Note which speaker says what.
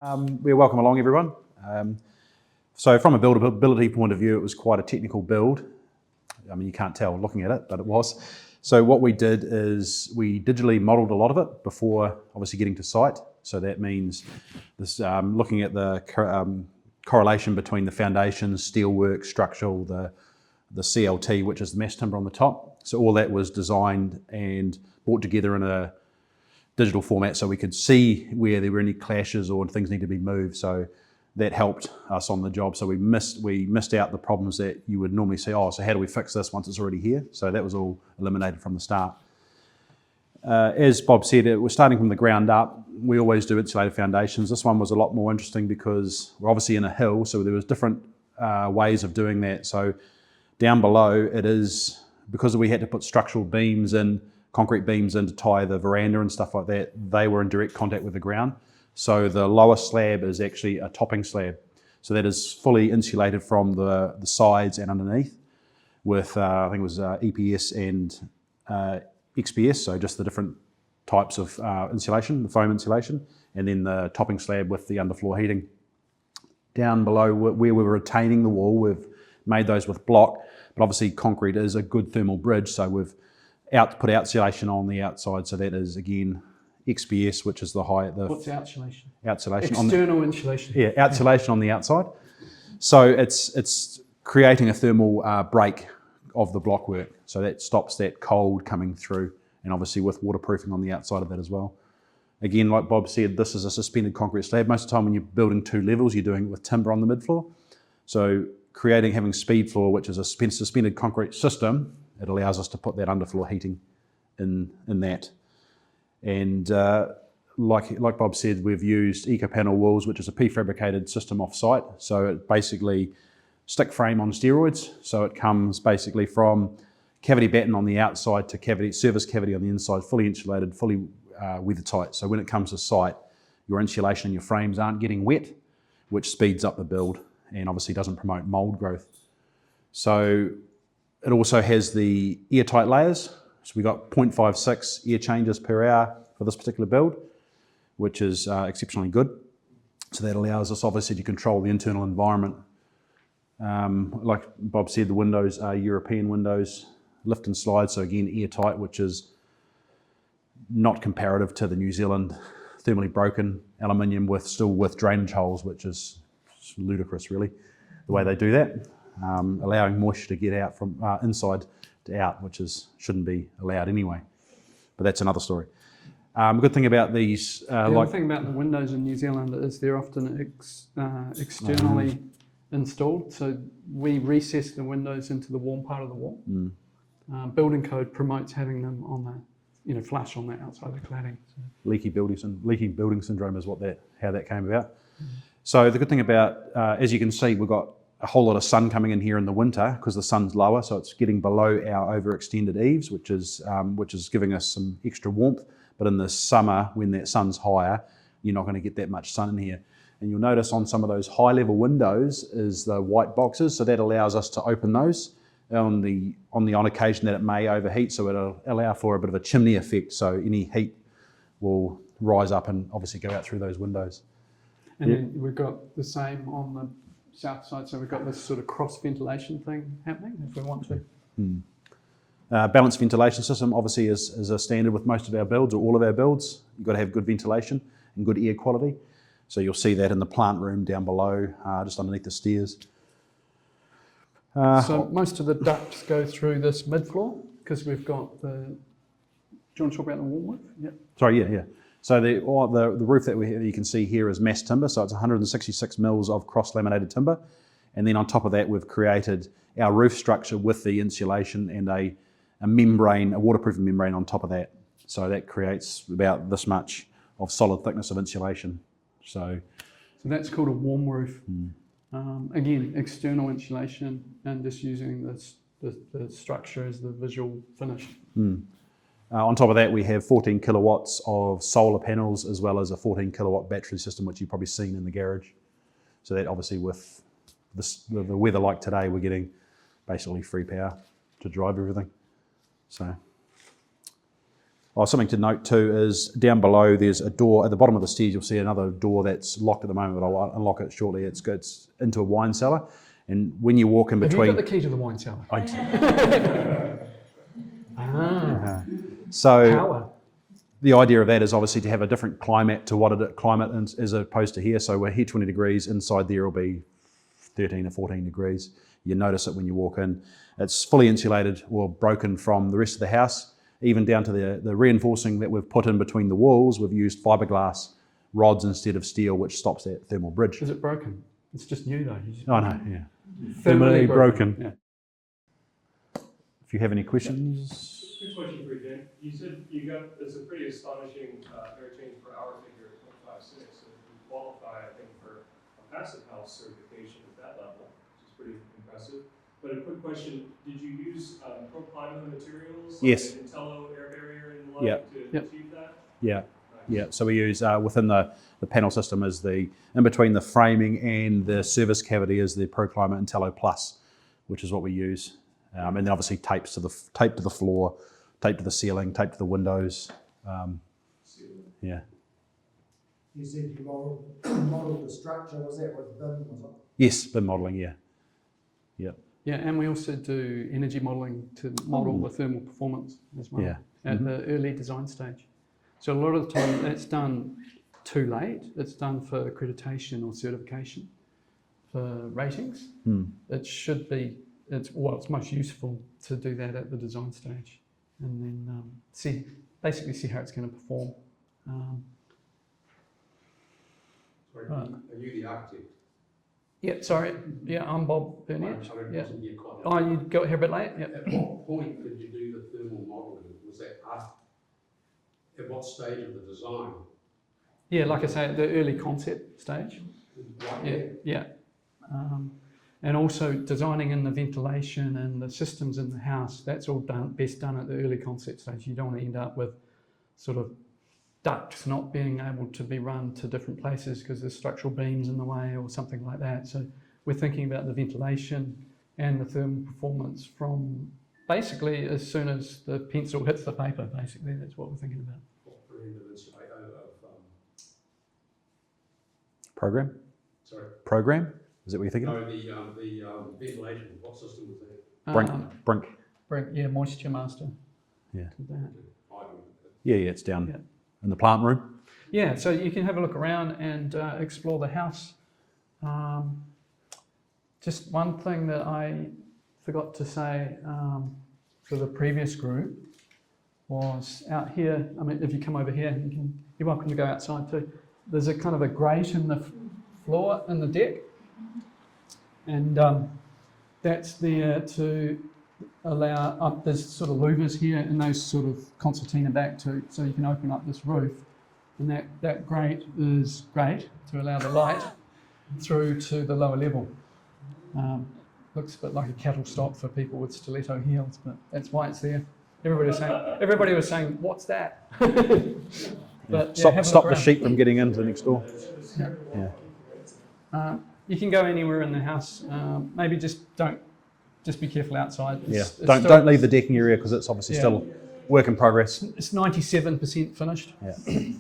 Speaker 1: Welcome along, everyone. So from a buildability point of view, it was quite a technical build. I mean, you can't tell looking at it, but it was. So what we did is we digitally modelled a lot of it before obviously getting to site. So that means this, looking at the correlation between the foundations, steelwork, structural, the CLT, which is the mass timber on the top. So all that was designed and brought together in a digital format so we could see where there were any clashes or things need to be moved. So that helped us on the job. So we missed out the problems that you would normally see. Oh, so how do we fix this once it's already here? So that was all eliminated from the start. As Bob said, we're starting from the ground up. We always do insulated foundations. This one was a lot more interesting because we're obviously in a hill, so there was different ways of doing that. So down below it is, because we had to put structural beams in, concrete beams in to tie the veranda and stuff like that, they were in direct contact with the ground. So the lower slab is actually a topping slab. So that is fully insulated from the sides and underneath with, I think it was EPS and XPS, so just the different types of insulation, the foam insulation, and then the topping slab with the underfloor heating. Down below where we were retaining the wall, we've made those with block, but obviously concrete is a good thermal bridge, so we've put outsulation on the outside, so that is again XPS, which is the high.
Speaker 2: What's outsulation?
Speaker 1: Outsulation.
Speaker 2: External insulation.
Speaker 1: Yeah, outsulation on the outside. So it's creating a thermal break of the blockwork, so that stops that cold coming through, and obviously with waterproofing on the outside of that as well. Again, like Bob said, this is a suspended concrete slab. Most of the time when you're building two levels, you're doing it with timber on the mid-floor. So having speed floor, which is a suspended concrete system, it allows us to put that underfloor heating in that. And like Bob said, we've used eco-panel walls, which is a prefabricated system off-site. So it basically stick frame on steroids. So it comes basically from cavity batten on the outside to surface cavity on the inside, fully insulated, fully weather tight. So when it comes to site, your insulation and your frames aren't getting wet, which speeds up the build and obviously doesn't promote mold growth. So it also has the airtight layers. So we got 0.56 air changes per hour for this particular build, which is exceptionally good. So that allows us obviously to control the internal environment. Like Bob said, the windows are European windows, lift and slide. So again, airtight, which is not comparative to the New Zealand thermally broken aluminium still with drainage holes, which is ludicrous really, the way they do that. Allowing moisture to get out from inside to out, which shouldn't be allowed anyway. But that's another story. Good thing about these...
Speaker 2: the other thing about the windows in New Zealand is they're often externally installed. So we recess the windows into the warm part of the wall. Building code promotes having them on the, flush on the outside of the cladding. So.
Speaker 1: Leaky building syndrome is how that came about. So the good thing about, as you can see, we've got a whole lot of sun coming in here in the winter because the sun's lower, so it's getting below our overextended eaves, which is giving us some extra warmth. But in the summer, when that sun's higher, you're not going to get that much sun in here. And you'll notice on some of those high-level windows is the white boxes, so that allows us to open those on occasion that it may overheat, so it'll allow for a bit of a chimney effect, so any heat will rise up and obviously go out through those windows.
Speaker 2: And then we've got the same on the south side, so we've got this sort of cross ventilation thing happening if we want to.
Speaker 1: Balanced ventilation system obviously is a standard with most of our builds, or all of our builds. You've got to have good ventilation and good air quality. So you'll see that in the plant room down below, just underneath the stairs.
Speaker 2: So most of the ducts go through this mid-floor because we've got the... Do you want to talk about the warm roof? Yep.
Speaker 1: Sorry, yeah. So the roof that you can see here is mass timber, so it's 166 mils of cross-laminated timber. And then on top of that, we've created our roof structure with the insulation and a membrane, a waterproofing membrane on top of that. So that creates about this much of solid thickness of insulation. So
Speaker 2: that's called a warm roof. Again, external insulation and just using the structure as the visual finish.
Speaker 1: On top of that, we have 14 kilowatts of solar panels as well as a 14 kilowatt battery system, which you've probably seen in the garage. So that obviously with the weather like today, we're getting basically free power to drive everything. So Oh, something to note too is down below there's a door at the bottom of the stairs. You'll see another door that's locked at the moment, but I'll unlock it shortly. It's into a wine cellar, and when you walk in between,
Speaker 2: Have you got the key to the wine cellar?
Speaker 1: I do.
Speaker 2: Power.
Speaker 1: So the idea of that is obviously to have a different climate to climate as opposed to here. So we're here 20 degrees, inside there will be 13 or 14 degrees. You notice it when you walk in. It's fully insulated or broken from the rest of the house, even down to the reinforcing that we've put in between the walls. We've used fiberglass rods instead of steel, which stops that thermal bridge.
Speaker 2: Is it broken? It's just new though.
Speaker 1: Oh no, yeah.
Speaker 2: Thermally
Speaker 1: broken.
Speaker 2: Yeah.
Speaker 1: If you have any questions.
Speaker 3: Good question for you, Dan. You said it's a pretty astonishing air change per hour figure at 0.56. So you qualify, I think, for a passive house certification at that level, which is pretty impressive. But a quick question, did you use pro-climate materials?
Speaker 1: Yes.
Speaker 3: Like Intello air barrier and the like to achieve that?
Speaker 1: Yeah.
Speaker 3: Nice.
Speaker 1: Yeah, so we use within the panel system is in between the framing and the service cavity is the ProClimate Intello Plus, which is what we use. And then obviously tape to the floor, tape to the ceiling, tape to the windows. Yeah.
Speaker 4: You said you modelled the structure, was that with BIM, was it?
Speaker 1: Yes, BIM modelling, yeah. Yep.
Speaker 2: Yeah, and we also do energy modelling to model the thermal performance as well at the early design stage. So a lot of the time that's done too late. It's done for accreditation or certification for ratings. It should be, it's most useful to do that at the design stage and then basically see how it's going to perform.
Speaker 5: Sorry, are you the architect?
Speaker 2: Yeah, sorry. Yeah, I'm Bob Burnett.
Speaker 5: Yeah.
Speaker 2: Oh, you got here a bit late? Yeah.
Speaker 5: At what point did you do the thermal modelling? Was that at what stage of the design?
Speaker 2: Yeah, like I say, at the early concept stage.
Speaker 5: Right.
Speaker 2: Yeah. And also designing in the ventilation and the systems in the house, that's all best done at the early concept stage. You don't want to end up with sort of ducts not being able to be run to different places because there's structural beams in the way or something like that. So we're thinking about the ventilation and the thermal performance from basically as soon as the pencil hits the paper, basically. That's what we're thinking about.
Speaker 5: What brand of
Speaker 1: Program?
Speaker 5: sorry?
Speaker 1: Program? Is that what you're thinking?
Speaker 5: No, the ventilation. What system was that?
Speaker 1: Brink.
Speaker 2: Yeah, Moisture Master.
Speaker 1: Yeah.
Speaker 2: Did that.
Speaker 1: Yeah, it's down in the plant room.
Speaker 2: Yeah, so you can have a look around and explore the house. Just one thing that I forgot to say for the previous group was out here, I mean, if you come over here, you're welcome to go outside too. There's a kind of a grate in the floor in the deck, and that's there to allow up, there's sort of louvers here and those sort of concertina back to, so you can open up this roof, and that grate is great to allow the light through to the lower level. Looks a bit like a cattle stop for people with stiletto heels, but that's why it's there. Everybody was saying, what's that? But,
Speaker 1: Stop the sheep from getting into next door.
Speaker 2: Yeah. You can go anywhere in the house. Maybe just be careful outside.
Speaker 1: Don't leave the decking area because it's obviously still work in progress.
Speaker 2: It's 97% finished.
Speaker 1: Yeah.